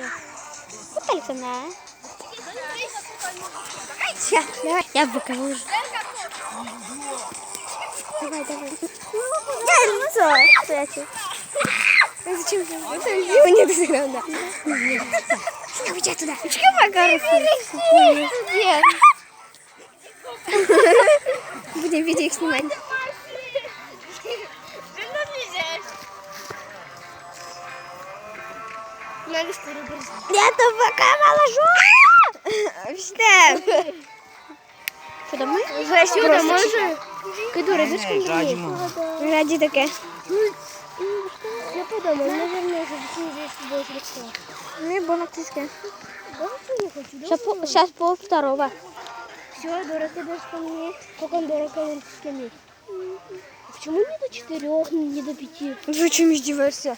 Вот Александра. Сейчас, давай, я покажу. Давай. Ну что, кстати. Зачем же? Это его нет сыграла. Давай туда. Чего покажу? Нет. Будем видео снимать. Я то пока положу. Что? Что домой? Сюда може. Кайду, радишка. Ради таке. Я подумала, наверное, что больше легко. Ну, бонактиска. Я хочу, да? Сейчас пол-второго. Все, Дора, ты даже ко мне. Как он Дора ко мне? Почему не до 4, не до 5? Зачем издеваешься?